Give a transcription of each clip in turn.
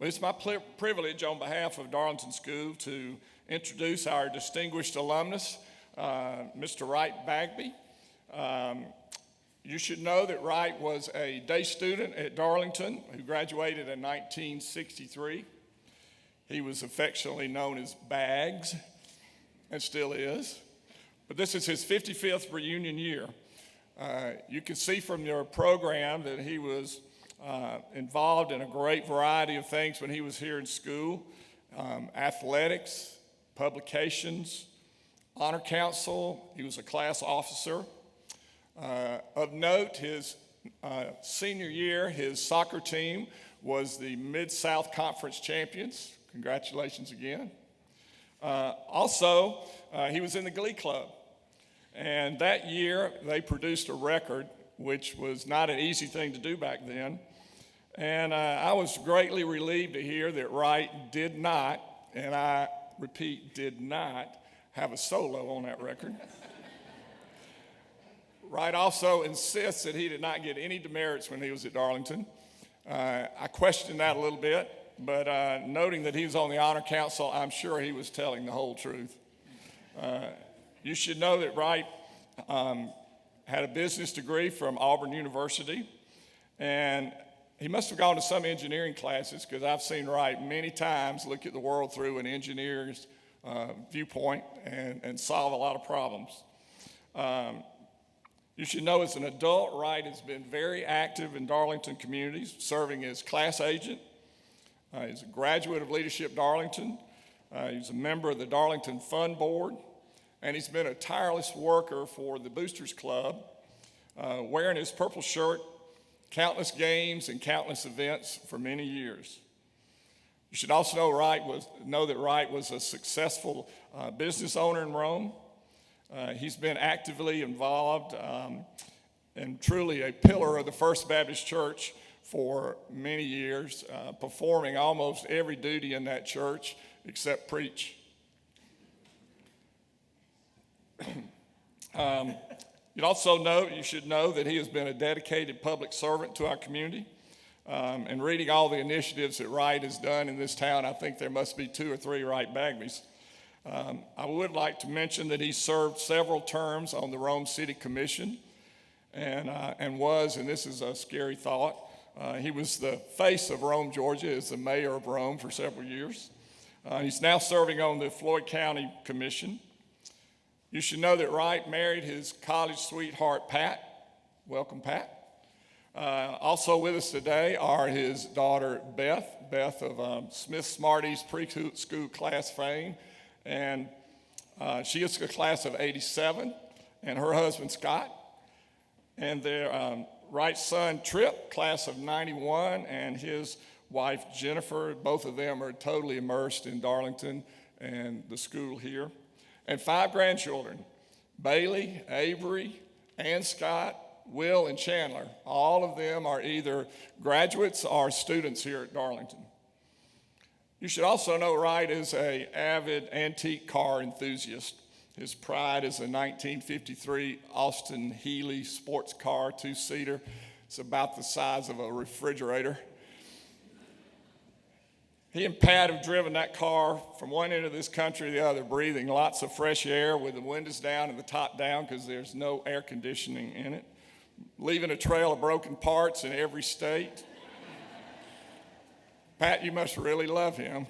Well, it's my privilege on behalf of Darlington School to introduce our distinguished alumnus, Mr. Wright Bagby. You should know that Wright was a day student at Darlington who graduated in 1963. He was affectionately known as Bags, and still is. But this is his 55th reunion year. You can see from your program that he was involved in a great variety of things when he was here in school. Athletics, publications, honor council. He was a class officer. Of note, his senior year, his soccer team was the Mid-South Conference champions. Congratulations again. Also, he was in the Glee Club. And that year, they produced a record, which was not an easy thing to do back then. And I was greatly relieved to hear that Wright did not, and I repeat, did not have a solo on that record. Wright also insists that he did not get any demerits when he was at Darlington. I questioned that a little bit, but noting that he was on the honor council, I'm sure he was telling the whole truth. You should know that Wright had a business degree from Auburn University, and he must have gone to some engineering classes because I've seen Wright many times look at the world through an engineer's viewpoint and solve a lot of problems. You should know as an adult, Wright has been very active in Darlington communities, serving as class agent. He's a graduate of Leadership Darlington. He's a member of the Darlington Fund Board, and he's been a tireless worker for the Boosters Club, wearing his purple shirt, countless games and countless events for many years. You should also know that Wright was a successful business owner in Rome. He's been actively involved and truly a pillar of the First Baptist Church for many years, performing almost every duty in that church except preach. You should know that he has been a dedicated public servant to our community. And reading all the initiatives that Wright has done in this town, I think there must be 2 or 3 Wright Bagbys. I would like to mention that he served several terms on the Rome City Commission and this is a scary thought, he was the face of Rome, Georgia, as the mayor of Rome for several years. He's now serving on the Floyd County Commission. You should know that Wright married his college sweetheart, Pat. Welcome, Pat. Also with us today are his daughter, Beth of Smith Smarty's preschool class fame. And she is the class of 87, and her husband, Scott. And their Wright's son, Trip, class of 91, and his wife, Jennifer. Both of them are totally immersed in Darlington and the school here. And 5 grandchildren, Bailey, Avery, Ann Scott, Will, and Chandler. All of them are either graduates or students here at Darlington. You should also know Wright is an avid antique car enthusiast. His pride is a 1953 Austin Healey sports car, 2-seater. It's about the size of a refrigerator. He and Pat have driven that car from one end of this country to the other, breathing lots of fresh air with the windows down and the top down because there's no air conditioning in it, leaving a trail of broken parts in every state. Pat, you must really love him.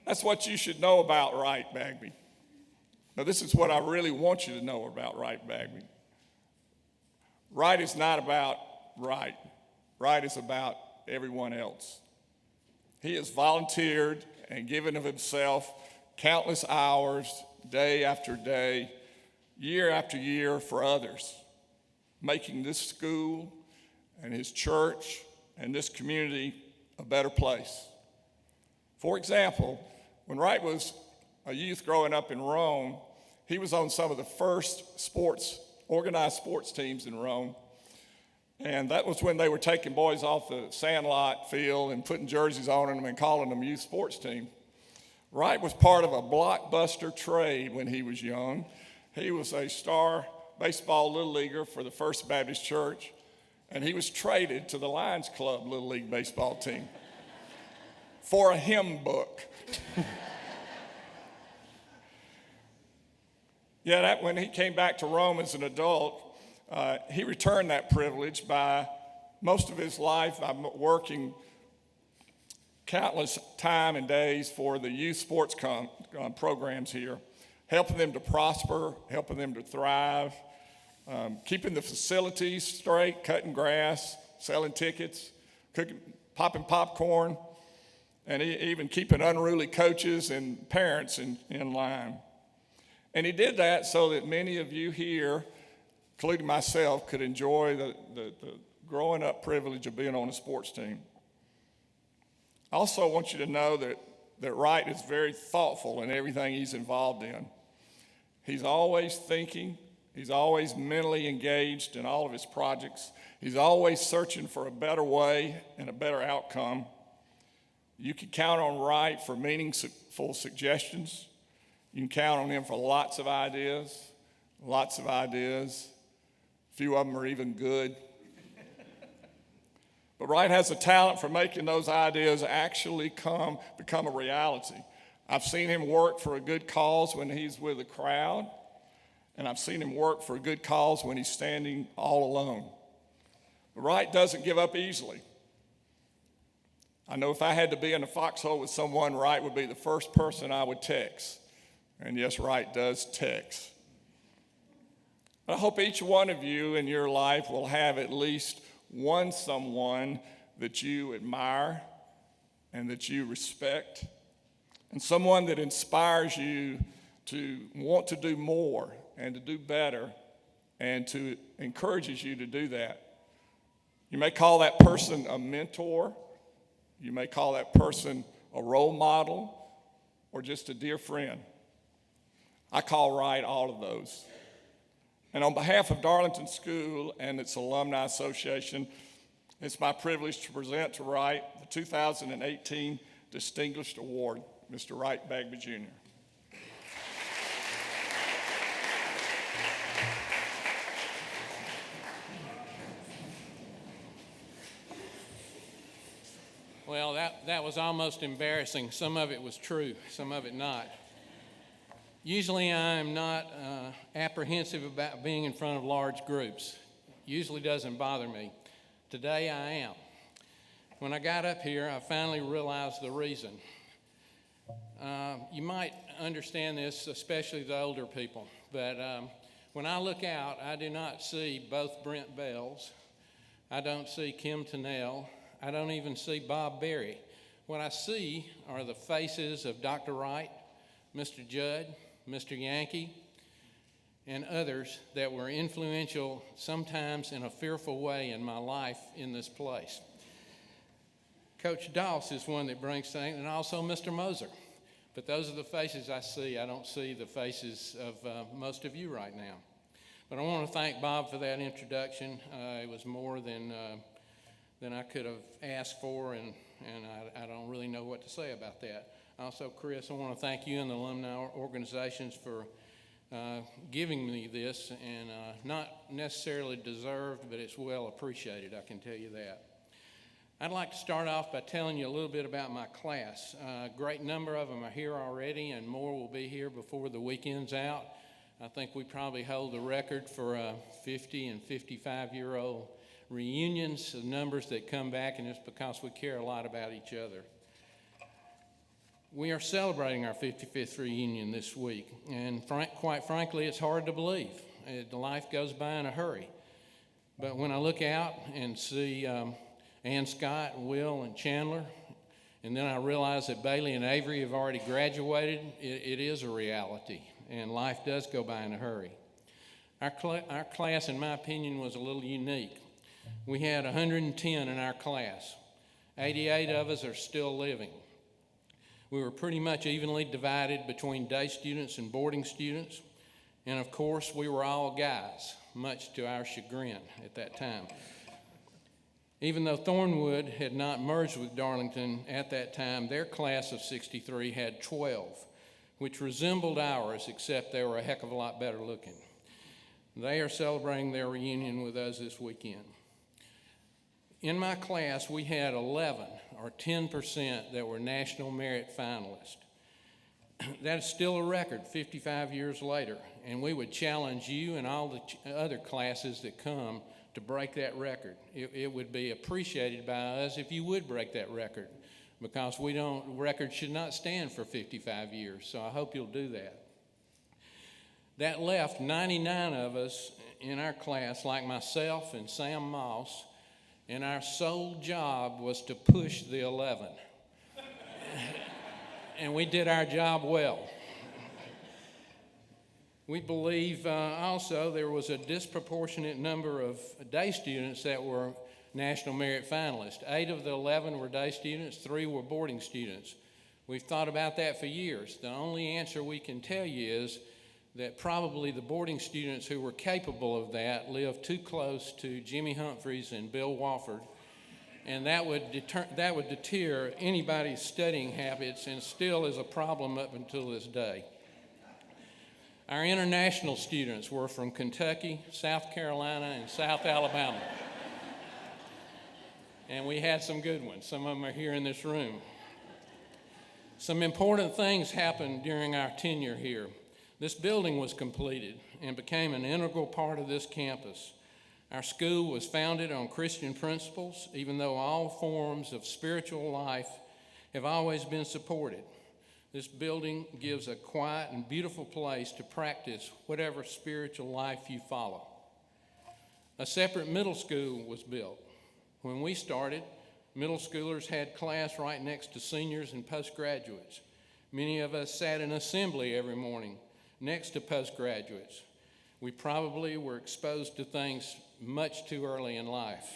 That's what you should know about Wright Bagby. Now, this is what I really want you to know about Wright Bagby. Wright is not about Wright. Wright is about everyone else. He has volunteered and given of himself countless hours, day after day, year after year for others, making this school and his church and this community a better place. For example, when Wright was a youth growing up in Rome, he was on some of the first organized sports teams in Rome. And that was when they were taking boys off the sandlot field and putting jerseys on them and calling them youth sports team. Wright was part of a blockbuster trade when he was young. He was a star baseball little leaguer for the First Baptist Church. and he was traded to the Lions Club Little League baseball team for a hymn book. Yeah, when he came back to Rome as an adult, he returned that privilege by most of his life by working countless time and days for the youth sports programs here, helping them to prosper, helping them to thrive, keeping the facilities straight, cutting grass, selling tickets, cooking, popping popcorn, and even keeping unruly coaches and parents in line. And he did that so that many of you here, including myself, could enjoy the growing up privilege of being on a sports team. I also want you to know that Wright is very thoughtful in everything he's involved in. He's always thinking. He's always mentally engaged in all of his projects. He's always searching for a better way and a better outcome. You can count on Wright for meaningful suggestions. You can count on him for lots of ideas. A few of them are even good. But Wright has a talent for making those ideas actually become a reality. I've seen him work for a good cause when he's with a crowd, and I've seen him work for a good cause when he's standing all alone. But Wright doesn't give up easily. I know if I had to be in a foxhole with someone, Wright would be the first person I would text. And yes, Wright does text. But I hope each one of you in your life will have at least one someone that you admire and that you respect, and someone that inspires you to want to do more and to do better and to encourages you to do that. You may call that person a mentor. You may call that person a role model or just a dear friend. I call Wright all of those. And on behalf of Darlington School and its Alumni Association, it's my privilege to present to Wright the 2018 Distinguished Award, Mr. Wright Bagby, Jr. Well, that was almost embarrassing. Some of it was true, some of it not. Usually I'm not apprehensive about being in front of large groups. Usually doesn't bother me. Today I am. When I got up here, I finally realized the reason. You might understand this, especially the older people, but when I look out, I do not see both Brent Bells. I don't see Kim Tennell. I don't even see Bob Berry. What I see are the faces of Dr. Wright, Mr. Judd, Mr. Yankee, and others that were influential, sometimes in a fearful way, in my life in this place. Coach Doss is one that brings things, and also Mr. Moser. But those are the faces I see. I don't see the faces of most of you right now. But I want to thank Bob for that introduction. It was more than I could have asked for, and I don't really know what to say about that. Also, Chris, I want to thank you and the alumni organizations for giving me this, and not necessarily deserved, but it's well appreciated, I can tell you that. I'd like to start off by telling you a little bit about my class. A great number of them are here already, and more will be here before the weekend's out. I think we probably hold the record for 50 and 55-year-old reunions, the numbers that come back, and it's because we care a lot about each other. We are celebrating our 55th reunion this week, and quite frankly, it's hard to believe. Life goes by in a hurry. But when I look out and see Ann Scott, Will, and Chandler, and then I realize that Bailey and Avery have already graduated, it is a reality, and life does go by in a hurry. Our class, in my opinion, was a little unique. We had 110 in our class. 88 of us are still living. We were pretty much evenly divided between day students and boarding students. And of course, we were all guys, much to our chagrin at that time. Even though Thornwood had not merged with Darlington at that time, their class of 63 had 12, which resembled ours, except they were a heck of a lot better looking. They are celebrating their reunion with us this weekend. In my class, we had 11 or 10% that were National Merit finalists. That is still a record 55 years later, and we would challenge you and all the other classes that come to break that record. It would be appreciated by us if you would break that record, because records should not stand for 55 years, so I hope you'll do that. That left 99 of us in our class, like myself and Sam Moss, and our sole job was to push the 11. And we did our job well. We believe also there was a disproportionate number of day students that were National Merit finalists. 8 of the 11 were day students, 3 were boarding students. We've thought about that for years. The only answer we can tell you is that probably the boarding students who were capable of that lived too close to Jimmy Humphreys and Bill Wofford, and that would deter anybody's studying habits, and still is a problem up until this day. Our international students were from Kentucky, South Carolina, and South Alabama. And we had some good ones. Some of them are here in this room. Some important things happened during our tenure here. This building was completed and became an integral part of this campus. Our school was founded on Christian principles, even though all forms of spiritual life have always been supported. This building gives a quiet and beautiful place to practice whatever spiritual life you follow. A separate middle school was built. When we started, middle schoolers had class right next to seniors and postgraduates. Many of us sat in assembly every morning next to postgraduates. We probably were exposed to things much too early in life.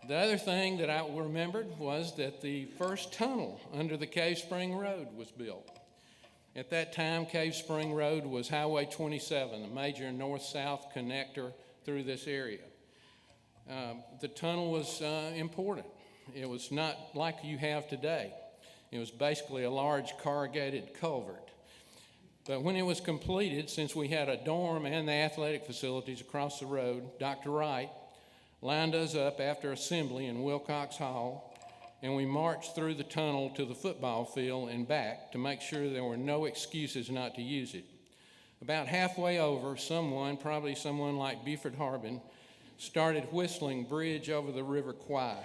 The other thing that I remembered was that the first tunnel under the Cave Spring Road was built. At that time, Cave Spring Road was Highway 27, a major north-south connector through this area. The tunnel was important. It was not like you have today. It was basically a large corrugated culvert. But when it was completed, since we had a dorm and the athletic facilities across the road, Dr. Wright lined us up after assembly in Wilcox Hall, and we marched through the tunnel to the football field and back to make sure there were no excuses not to use it. About halfway over, probably someone like Buford Harbin, started whistling Bridge Over the River Kwai,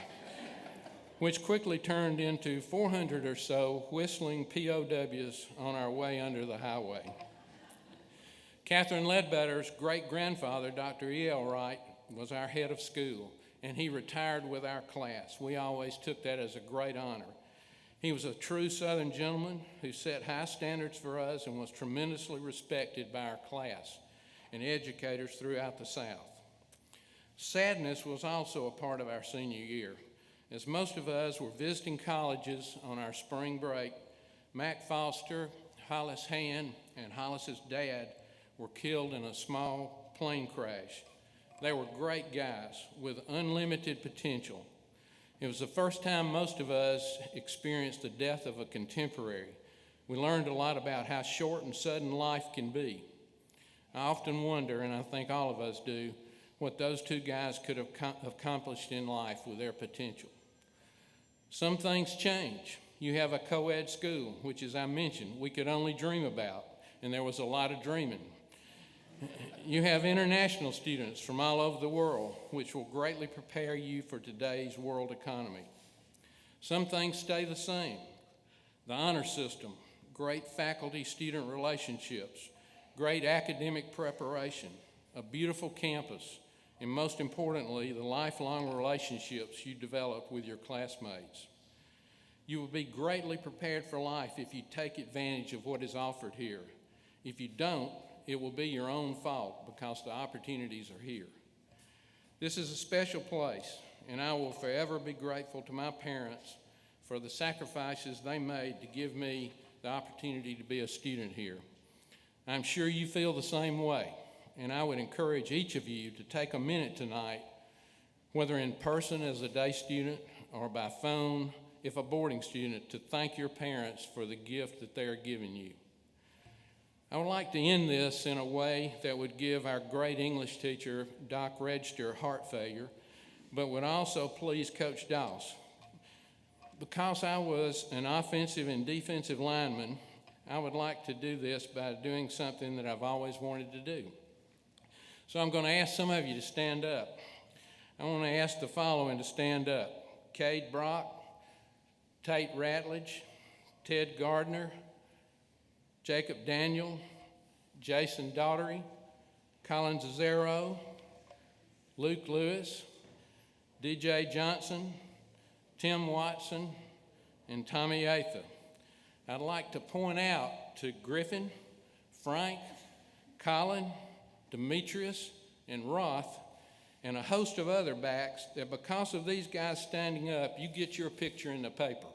which quickly turned into 400 or so whistling POWs on our way under the highway. Catherine Ledbetter's great-grandfather, Dr. E.L. Wright, was our head of school, and he retired with our class. We always took that as a great honor. He was a true Southern gentleman who set high standards for us and was tremendously respected by our class and educators throughout the South. Sadness was also a part of our senior year. As most of us were visiting colleges on our spring break, Mac Foster, Hollis Hand, and Hollis's dad were killed in a small plane crash. They were great guys with unlimited potential. It was the first time most of us experienced the death of a contemporary. We learned a lot about how short and sudden life can be. I often wonder, and I think all of us do, what those two guys could have accomplished in life with their potential. Some things change. You have a co-ed school, which, as I mentioned, we could only dream about, and there was a lot of dreaming. You have international students from all over the world, which will greatly prepare you for today's world economy. Some things stay the same. The honor system, great faculty-student relationships, great academic preparation, a beautiful campus, and most importantly, the lifelong relationships you develop with your classmates. You will be greatly prepared for life if you take advantage of what is offered here. If you don't, it will be your own fault because the opportunities are here. This is a special place, and I will forever be grateful to my parents for the sacrifices they made to give me the opportunity to be a student here. I'm sure you feel the same way. And I would encourage each of you to take a minute tonight, whether in person as a day student or by phone, if a boarding student, to thank your parents for the gift that they are giving you. I would like to end this in a way that would give our great English teacher, Doc Register, heart failure, but would also please Coach Doss. Because I was an offensive and defensive lineman, I would like to do this by doing something that I've always wanted to do. So I'm going to ask some of you to stand up. I want to ask the following to stand up: Cade Brock, Tate Ratledge, Ted Gardner, Jacob Daniel, Jason Daughtery, Colin Zazero, Luke Lewis, DJ Johnson, Tim Watson, and Tommy Atha. I'd like to point out to Griffin, Frank, Colin, Demetrius, and Roth, and a host of other backs, that because of these guys standing up, you get your picture in the paper.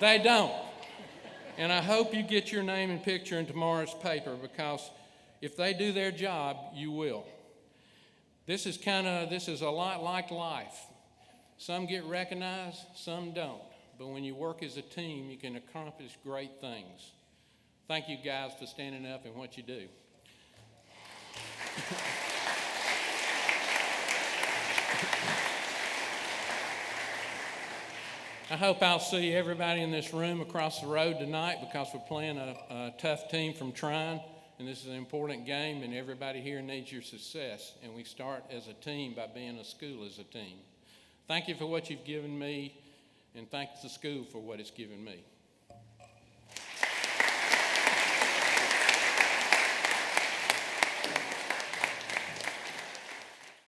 They don't. And I hope you get your name and picture in tomorrow's paper, because if they do their job, you will. This is a lot like life. Some get recognized, some don't. But when you work as a team, you can accomplish great things. Thank you guys for standing up and what you do. I hope I'll see everybody in this room across the road tonight, because we're playing a tough team from Trine, and this is an important game, and everybody here needs your success. And we start as a team by being a school as a team. Thank you for what you've given me, and thank the school for what it's given me.